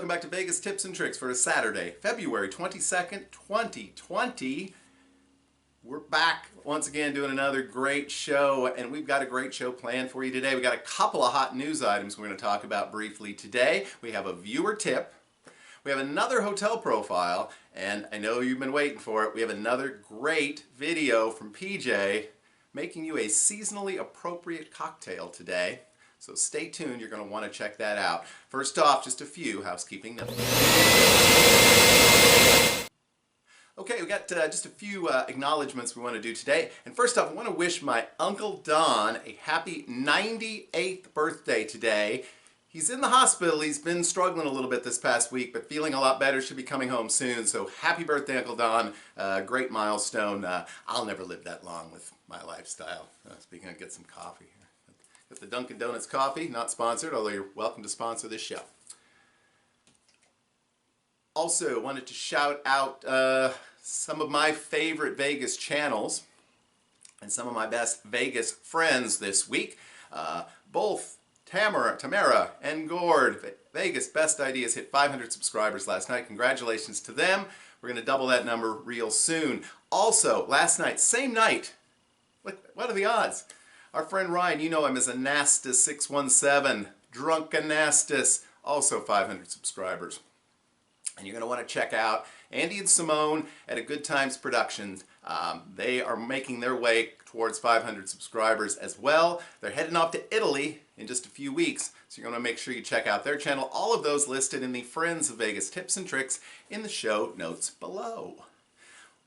welcome back to Vegas Tips and Tricks for a Saturday, February 22nd, 2020. We're back once again doing another great show, and we've got a great show planned for you today. We've got a couple of hot news items we're going to talk about briefly today. We have a viewer tip, we have another hotel profile, and I know you've been waiting for it. We have another great video from PJ making you a seasonally appropriate cocktail today. So stay tuned, you're going to want to check that out. First off, just a few housekeeping notes. Okay, we got just a few acknowledgments we want to do today. And first off, I want to wish my Uncle Don a happy 98th birthday today. He's in the hospital. He's been struggling a little bit this past week, but feeling a lot better. Should be coming home soon. So happy birthday, Uncle Don. Great milestone. I'll never live that long with my lifestyle. Speaking of, get some coffee here. Got the Dunkin' Donuts coffee, not sponsored, although you're welcome to sponsor this show. Also, wanted to shout out some of my favorite Vegas channels and some of my best Vegas friends this week. Both Tamara and Gord, Vegas Best Ideas, hit 500 subscribers last night. Congratulations to them. We're going to double that number real soon. Also, last night, same night, what are the odds? Our friend Ryan, you know him as Anastas617, Drunk Anastas, also 500 subscribers. And you're going to want to check out Andy and Simone at A Good Times Productions. They are making their way towards 500 subscribers as well. They're heading off to Italy in just a few weeks, so you're going to make sure you check out their channel. All of those listed in the Friends of Vegas Tips and Tricks in the show notes below.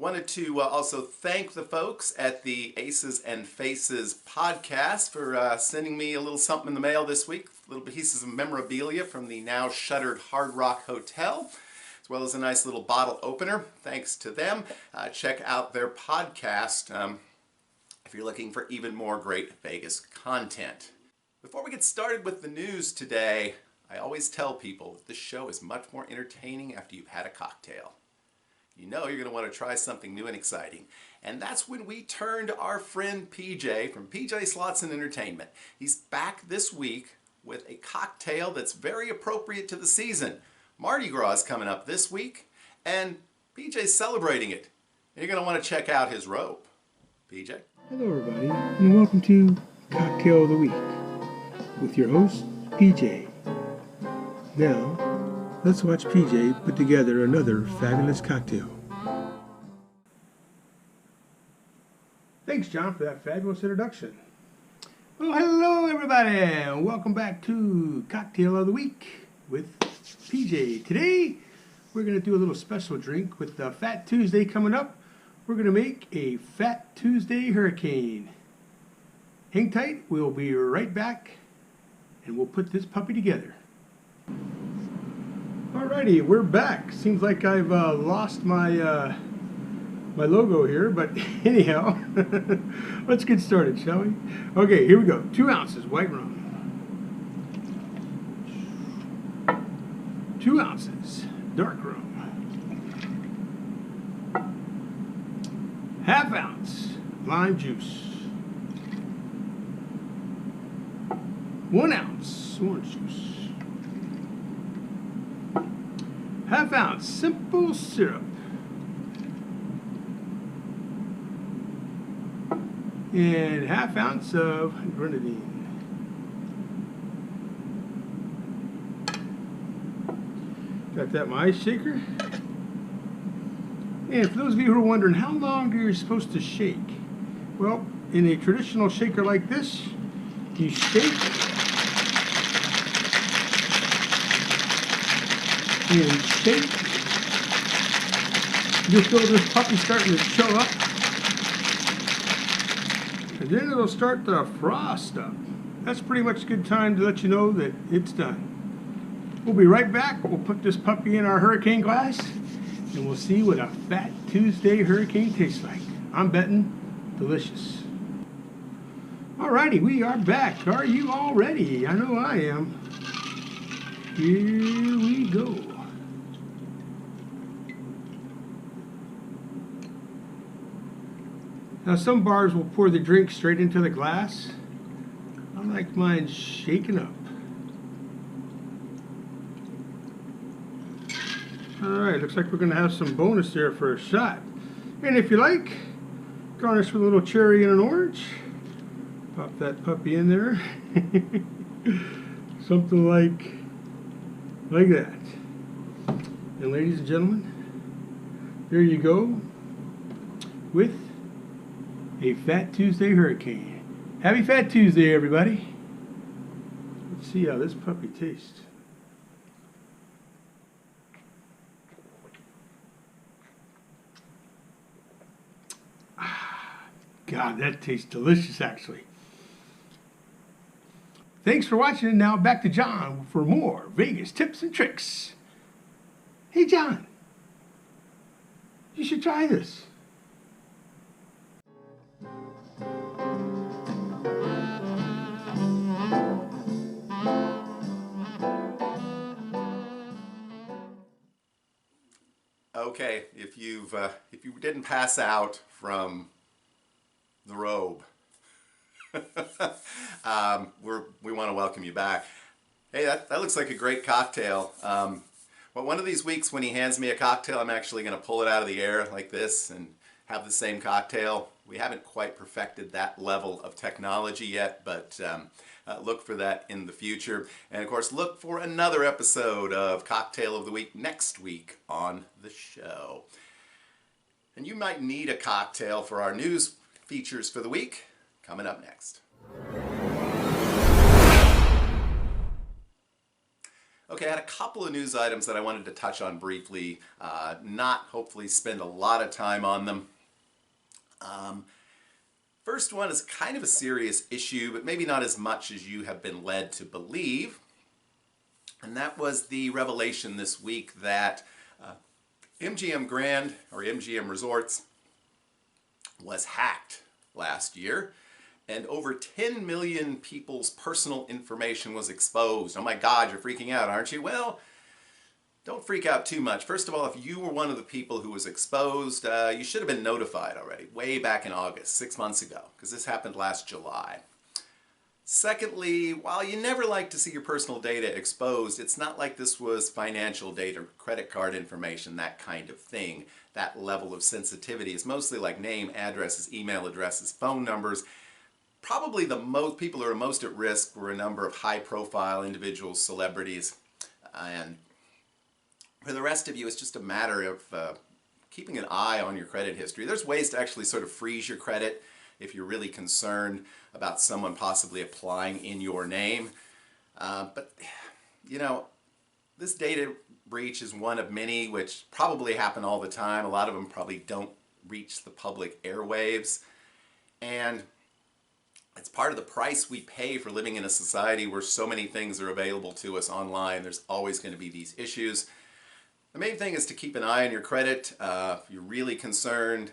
Wanted to also thank the folks at the Aces and Faces podcast for sending me a little something in the mail this week. Little pieces of memorabilia from the now shuttered Hard Rock Hotel, as well as a nice little bottle opener. Thanks to them. Check out their podcast if you're looking for even more great Vegas content. Before we get started with the news today, I always tell people that this show is much more entertaining after you've had a cocktail. You know you're going to want to try something new and exciting. And that's when we turn to our friend PJ from PJ Slots and Entertainment. He's back this week with a cocktail that's very appropriate to the season. Mardi Gras is coming up this week, and PJ's celebrating it. And you're going to want to check out his robe. PJ? Hello everybody, and welcome to Cocktail of the Week with your host, PJ. Now, let's watch PJ put together another fabulous cocktail. Thanks, John, for that fabulous introduction. Well, hello everybody, and welcome back to Cocktail of the Week with PJ. Today, we're going to do a little special drink with Fat Tuesday coming up. We're going to make a Fat Tuesday Hurricane. Hang tight, we'll be right back, and we'll put this puppy together. Alrighty, we're back. Seems like I've lost my my logo here, but anyhow, let's get started, shall we? Okay, here we go. 2 ounces white rum. 2 ounces dark rum. ½ ounce lime juice. 1 ounce orange juice. ½ ounce simple syrup. And ½ ounce of grenadine. Got that in my ice shaker. And for those of you who are wondering how long you're supposed to shake, well, in a traditional shaker like this, you shake and shake. You'll feel this puppy starting to show up. And then it'll start to frost up. That's pretty much a good time to let you know that it's done. We'll be right back. We'll put this puppy in our hurricane glass, and we'll see what a Fat Tuesday Hurricane tastes like. I'm betting delicious. Alrighty, we are back. Are you all ready? I know I am. Here we go. Now some bars will pour the drink straight into the glass. I like mine shaken up. Alright, looks like we're going to have some bonus there for a shot. And if you like, garnish with a little cherry and an orange. Pop that puppy in there. Something like that. And ladies and gentlemen, there you go with a Fat Tuesday Hurricane. Happy Fat Tuesday, everybody. Let's see how this puppy tastes. God, that tastes delicious, actually. Thanks for watching. Now back to John for more Vegas tips and tricks. Hey, John, you should try this. Okay, if you didn't pass out from the robe, we want to welcome you back. Hey, that looks like a great cocktail. Well, one of these weeks when he hands me a cocktail, I'm actually going to pull it out of the air like this and have the same cocktail. We haven't quite perfected that level of technology yet, but look for that in the future. And of course, look for another episode of Cocktail of the Week next week on the show. And you might need a cocktail for our news features for the week coming up next. Okay, I had a couple of news items that I wanted to touch on briefly, not hopefully spend a lot of time on them. First one is kind of a serious issue, but maybe not as much as you have been led to believe. And that was the revelation this week that MGM Grand, or MGM Resorts, was hacked last year. And over 10 million people's personal information was exposed. Oh my God, you're freaking out, aren't you? Well, don't freak out too much. First of all, if you were one of the people who was exposed, you should have been notified already, way back in August, 6 months ago, because this happened last July. Secondly, while you never like to see your personal data exposed, it's not like this was financial data, credit card information, that kind of thing. That level of sensitivity is mostly like name, addresses, email addresses, phone numbers. Probably the most people who are most at risk were a number of high-profile individuals, celebrities, and for the rest of you, it's just a matter of keeping an eye on your credit history. There's ways to actually sort of freeze your credit if you're really concerned about someone possibly applying in your name. But, you know, this data breach is one of many which probably happen all the time. A lot of them probably don't reach the public airwaves. And it's part of the price we pay for living in a society where so many things are available to us online. There's always going to be these issues. The main thing is to keep an eye on your credit. If you're really concerned,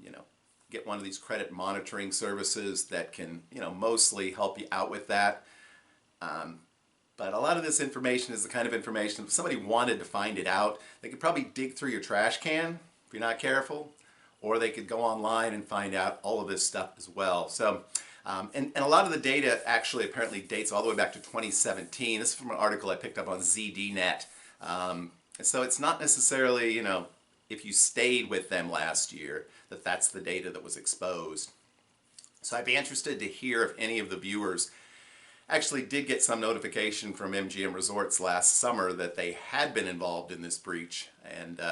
you know, get one of these credit monitoring services that can, you know, mostly help you out with that. But a lot of this information is the kind of information, if somebody wanted to find it out, they could probably dig through your trash can if you're not careful, or they could go online and find out all of this stuff as well. So, and a lot of the data actually apparently dates all the way back to 2017. This is from an article I picked up on ZDNet. And so it's not necessarily, you know, if you stayed with them last year, that's the data that was exposed. So I'd be interested to hear if any of the viewers actually did get some notification from MGM Resorts last summer that they had been involved in this breach, and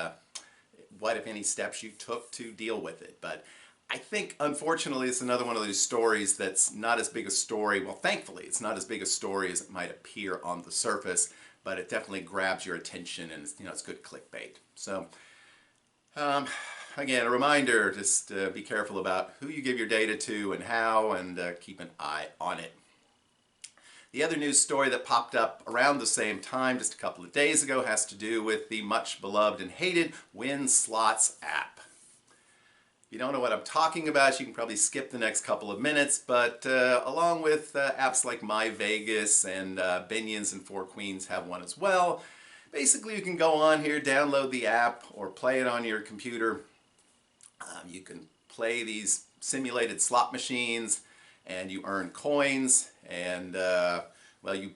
what, if any, steps you took to deal with it. But I think, unfortunately, it's another one of those stories that's not as big a story. Well, thankfully, it's not as big a story as it might appear on the surface, but it definitely grabs your attention, and you know, it's good clickbait. So, again, a reminder, just be careful about who you give your data to and how, and keep an eye on it. The other news story that popped up around the same time, just a couple of days ago, has to do with the much beloved and hated Win Slots app. If you don't know what I'm talking about, you can probably skip the next couple of minutes, but along with apps like My Vegas and Binions and Four Queens have one as well. Basically, you can go on here, download the app, or play it on your computer. You can play these simulated slot machines, and you earn coins, and well, you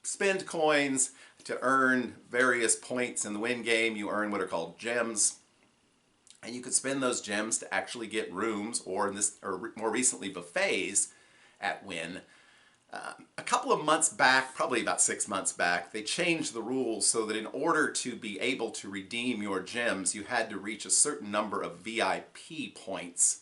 spend coins to earn various points in the win game. You earn what are called gems. And you could spend those gems to actually get rooms, or more recently buffets at Wynn. A couple of months back, probably about 6 months back, they changed the rules so that in order to be able to redeem your gems, you had to reach a certain number of VIP points.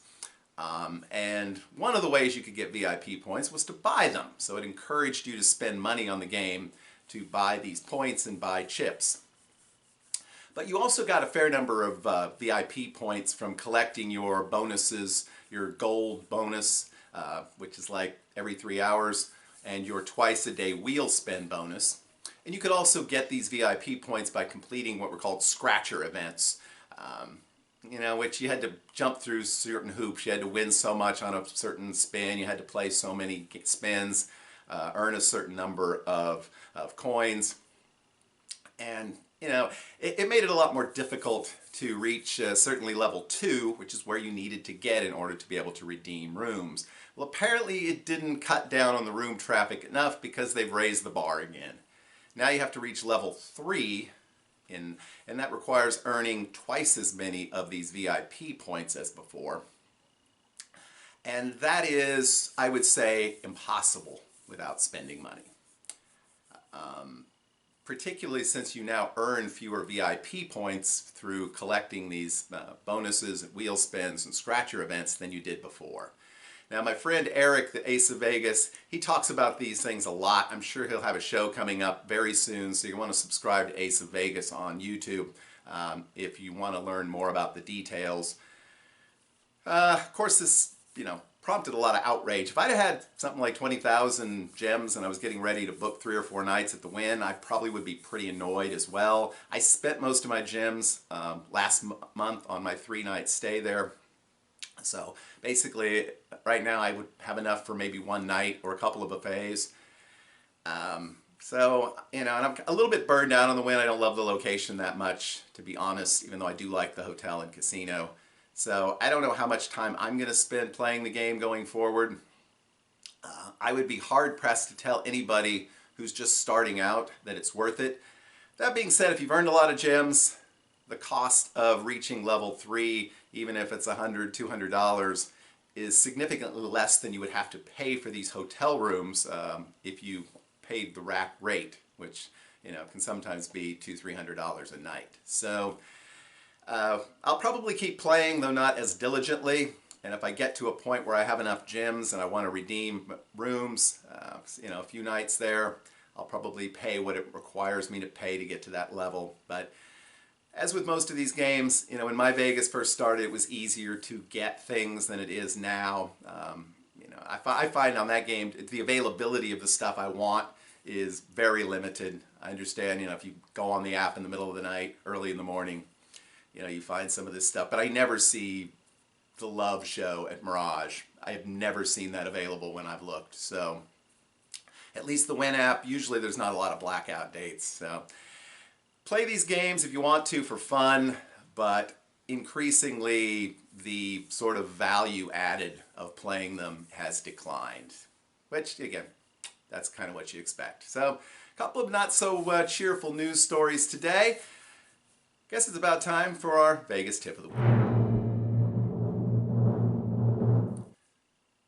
And one of the ways you could get VIP points was to buy them. So it encouraged you to spend money on the game to buy these points and buy chips. But you also got a fair number of VIP points from collecting your bonuses, your gold bonus, which is like every 3 hours, and your twice-a-day wheel spin bonus. And you could also get these VIP points by completing what were called scratcher events, which you had to jump through certain hoops. You had to win so much on a certain spin. You had to play so many spins, earn a certain number of coins. And, it made it a lot more difficult to reach certainly level 2, which is where you needed to get in order to be able to redeem rooms. Well, apparently it didn't cut down on the room traffic enough because they've raised the bar again. Now you have to reach level 3, and that requires earning twice as many of these VIP points as before. And that is, I would say, impossible without spending money. Particularly since you now earn fewer VIP points through collecting these bonuses and wheel spins and scratcher events than you did before. Now, my friend Eric, the Ace of Vegas, he talks about these things a lot. I'm sure he'll have a show coming up very soon, so you want to subscribe to Ace of Vegas on YouTube if you want to learn more about the details. Of course, this, prompted a lot of outrage. If I'd had something like 20,000 gems and I was getting ready to book 3 or 4 nights at the Wynn, I probably would be pretty annoyed as well. I spent most of my gems last month on my 3-night stay there. So basically, right now I would have enough for maybe 1 night or a couple of buffets. And I'm a little bit burned out on the Wynn. I don't love the location that much, to be honest, even though I do like the hotel and casino. So I don't know how much time I'm going to spend playing the game going forward. I would be hard-pressed to tell anybody who's just starting out that it's worth it. That being said, if you've earned a lot of gems, the cost of reaching level 3, even if it's $100, $200, is significantly less than you would have to pay for these hotel rooms if you paid the rack rate, which can sometimes be $200, $300 a night. So I'll probably keep playing, though not as diligently. And if I get to a point where I have enough gems and I want to redeem rooms, a few nights there, I'll probably pay what it requires me to pay to get to that level. But as with most of these games, when my Vegas first started, it was easier to get things than it is now. I find on that game, the availability of the stuff I want is very limited. I understand, if you go on the app in the middle of the night, early in the morning, you find some of this stuff, but I never see the Love Show at Mirage. I have never seen that available when I've looked. So at least the Win app, usually there's not a lot of blackout dates. So play these games if you want to for fun, but increasingly the sort of value added of playing them has declined, which again, that's kind of what you expect. So a couple of not so cheerful news stories today. Guess it's about time for our Vegas tip of the week.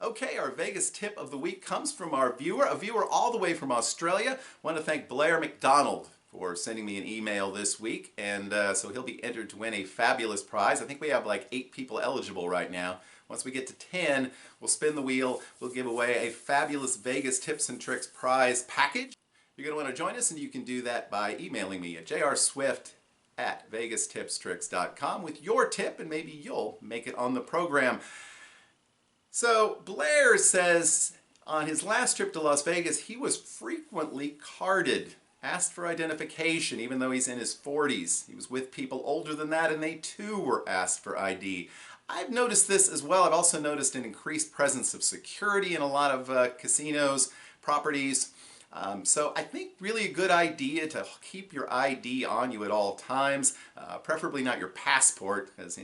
Okay, our Vegas tip of the week comes from our viewer, a viewer all the way from Australia. I want to thank Blair McDonald for sending me an email this week, and so he'll be entered to win a fabulous prize. I think we have like 8 people eligible right now. Once we get to 10, we'll spin the wheel. We'll give away a fabulous Vegas Tips and Tricks prize package. You're going to want to join us, and you can do that by emailing me at jrswift@vegastipstricks.com with your tip, and maybe you'll make it on the program. So Blair says on his last trip to Las Vegas, he was frequently carded, asked for identification, even though he's in his 40s. He was with people older than that, and they too were asked for ID. I've noticed this as well. I've also noticed an increased presence of security in a lot of casinos, properties. So I think really a good idea to keep your ID on you at all times, preferably not your passport, because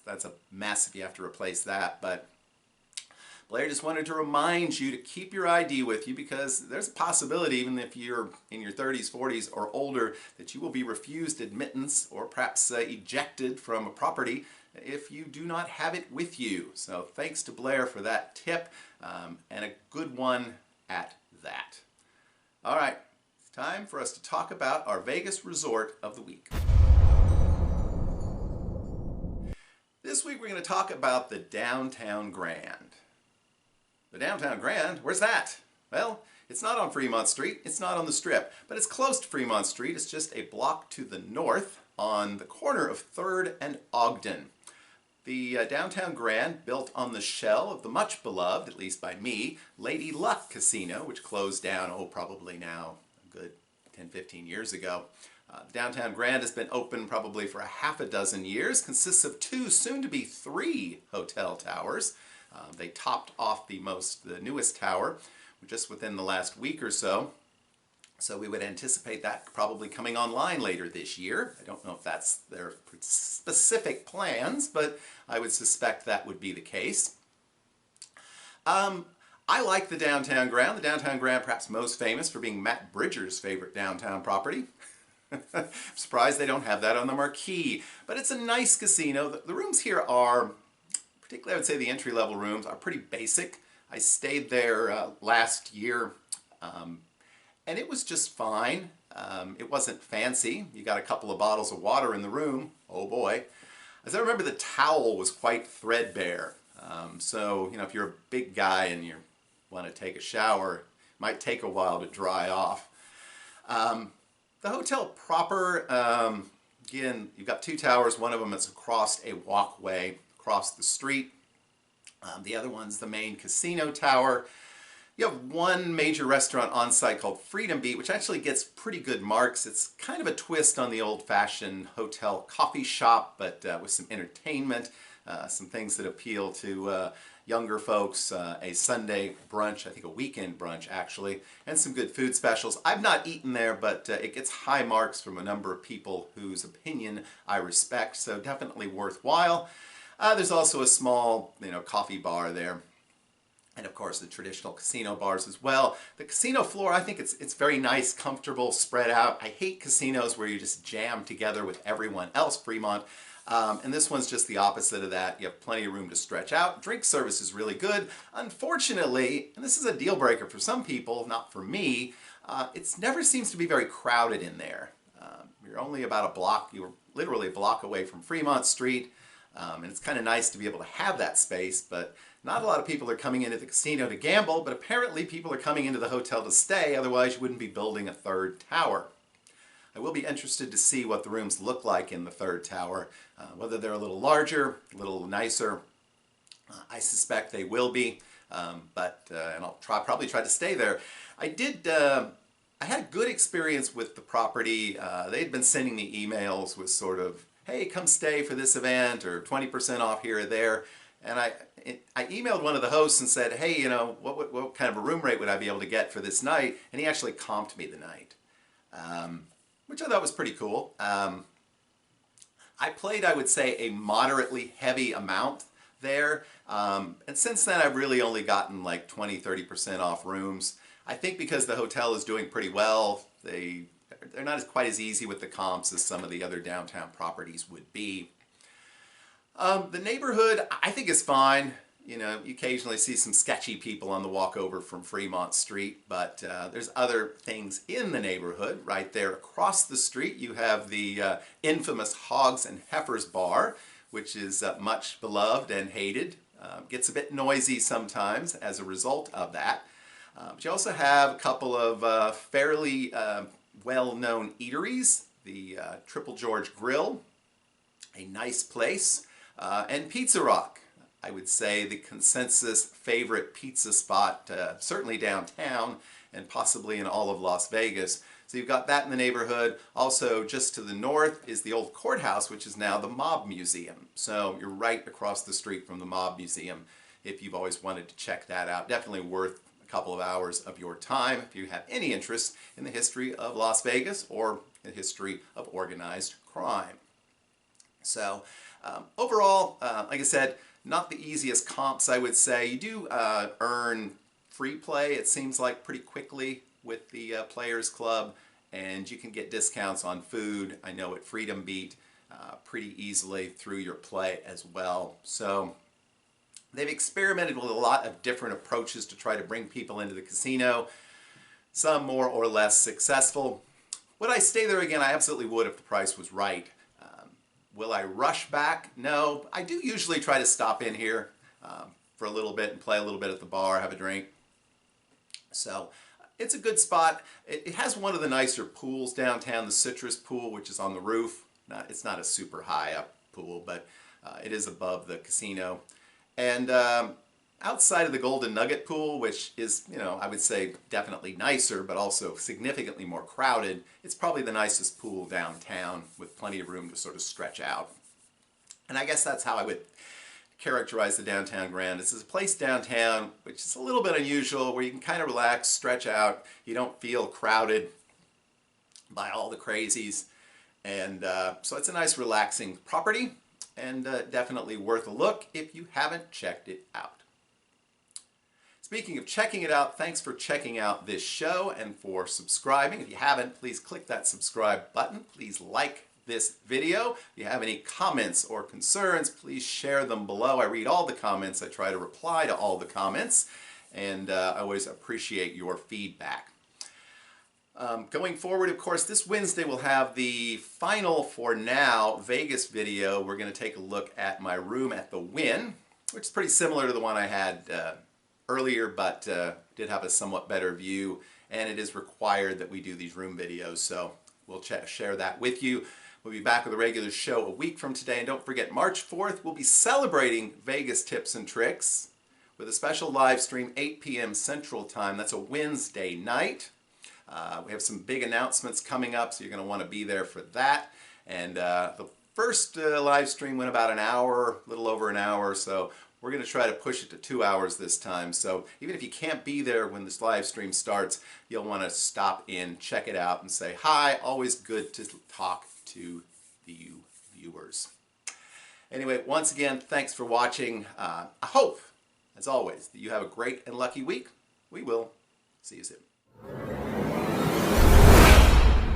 that's a mess if you have to replace that. But Blair just wanted to remind you to keep your ID with you because there's a possibility, even if you're in your 30s, 40s, or older, that you will be refused admittance or perhaps ejected from a property if you do not have it with you. So thanks to Blair for that tip, and a good one at that. All right, it's time for us to talk about our Vegas resort of the week. This week we're going to talk about the Downtown Grand. The Downtown Grand, where's that? Well, it's not on Fremont Street, it's not on the Strip, but it's close to Fremont Street. It's just a block to the north on the corner of 3rd and Ogden. The Downtown Grand, built on the shell of the much beloved, at least by me, Lady Luck Casino, which closed down, probably now a good 10, 15 years ago. The Downtown Grand has been open probably for a half a dozen years, consists of 2, soon to be 3 hotel towers. They topped off the newest tower just within the last week or so. So we would anticipate that probably coming online later this year. I don't know if that's their specific plans, but I would suspect that would be the case. I like the Downtown Grand. The Downtown Grand, perhaps most famous for being Matt Bridger's favorite downtown property. I'm surprised they don't have that on the marquee. But it's a nice casino. The rooms here are, particularly I would say the entry-level rooms, are pretty basic. I stayed there last year, and it was just fine. It wasn't fancy. You got a couple of bottles of water in the room. Oh boy. As I remember, the towel was quite threadbare. So, if you're a big guy and you want to take a shower, it might take a while to dry off. The hotel proper, again, you've got 2 towers. One of them is across a walkway across the street. The other one's the main casino tower. You have one major restaurant on site called Freedom Beat, which actually gets pretty good marks. It's kind of a twist on the old-fashioned hotel coffee shop, but with some entertainment, some things that appeal to younger folks, a Sunday brunch, I think a weekend brunch actually, and some good food specials. I've not eaten there, but it gets high marks from a number of people whose opinion I respect, so definitely worthwhile. There's also a small, coffee bar there. And of course the traditional casino bars as well. The casino floor, I think it's very nice, comfortable, spread out. I hate casinos where you just jam together with everyone else, Fremont. And this one's just the opposite of that. You have plenty of room to stretch out. Drink service is really good. Unfortunately, and this is a deal breaker for some people, not for me, it never seems to be very crowded in there. You're only about a block, you're literally a block away from Fremont Street. And it's kind of nice to be able to have that space, but not a lot of people are coming into the casino to gamble, but apparently people are coming into the hotel to stay, otherwise you wouldn't be building a 3rd tower. I will be interested to see what the rooms look like in the 3rd tower, whether they're a little larger, a little nicer. I suspect they will be, and I'll probably try to stay there. I had a good experience with the property. They'd been sending me emails with sort of, hey, come stay for this event, or 20% off here or there. And I emailed one of the hosts and said, hey, what kind of a room rate would I be able to get for this night? And he actually comped me the night, which I thought was pretty cool. I played, I would say, a moderately heavy amount there. And since then, I've really only gotten like 20, 30% off rooms. I think because the hotel is doing pretty well, they're not quite as easy with the comps as some of the other downtown properties would be. The neighborhood, I think, is fine. You occasionally see some sketchy people on the walk over from Fremont Street, but there's other things in the neighborhood. Right there across the street, you have the infamous Hogs and Heifers Bar, which is much beloved and hated. Gets a bit noisy sometimes as a result of that. But you also have a couple of fairly well-known eateries. The Triple George Grill, a nice place, and Pizza Rock. I would say the consensus favorite pizza spot, certainly downtown and possibly in all of Las Vegas. So you've got that in the neighborhood. Also, just to the north is the old courthouse, which is now the Mob Museum. So you're right across the street from the Mob Museum if you've always wanted to check that out. Definitely worth a couple of hours of your time if you have any interest in the history of Las Vegas or the history of organized crime. So overall, like I said, Not the easiest comps, I would say. You do earn free play, it seems like, pretty quickly with the Players Club, and you can get discounts on food. I know at Freedom Beat pretty easily through your play as well. So they've experimented with a lot of different approaches to try to bring people into the casino, some more or less successful. Would I stay there again? I absolutely would if the price was right. Will I rush back? No. I do usually try to stop in here for a little bit and play a little bit at the bar, have a drink. So it's a good spot. It has one of the nicer pools downtown, the Citrus Pool, which is on the roof. It's not a super high up pool, but it is above the casino. And outside of the Golden Nugget Pool, which is, you know, I would say definitely nicer, but also significantly more crowded, it's probably the nicest pool downtown with plenty of room to sort of stretch out. And I guess that's how I would characterize the Downtown Grand. This is a place downtown which is a little bit unusual, where you can kind of relax, stretch out. You don't feel crowded by all the crazies. And so it's a nice relaxing property, and definitely worth a look if you haven't checked it out. Speaking of checking it out, thanks for checking out this show and for subscribing. If you haven't, please click that subscribe button. Please like this video. If you have any comments or concerns, please share them below. I read all the comments. I try to reply to all the comments, and I always appreciate your feedback. Going forward, of course, this Wednesday we'll have the final, for now, Vegas video. We're going to take a look at my room at the Wynn, which is pretty similar to the one I had earlier, but did have a somewhat better view, and it is required that we do these room videos, so we'll share that with you. We'll be back with a regular show a week from today, and don't forget, March 4th, we'll be celebrating Vegas Tips and Tricks with a special live stream, 8 p.m. Central Time. That's a Wednesday night. We have some big announcements coming up, so you're going to want to be there for that. And the first live stream went about an hour, a little over an hour, so we're going to try to push it to 2 hours this time. So even if you can't be there when this live stream starts, you'll want to stop in, check it out, and say hi. Always good to talk to the viewers. Anyway, once again, thanks for watching. I hope, as always, that you have a great and lucky week. We will see you soon.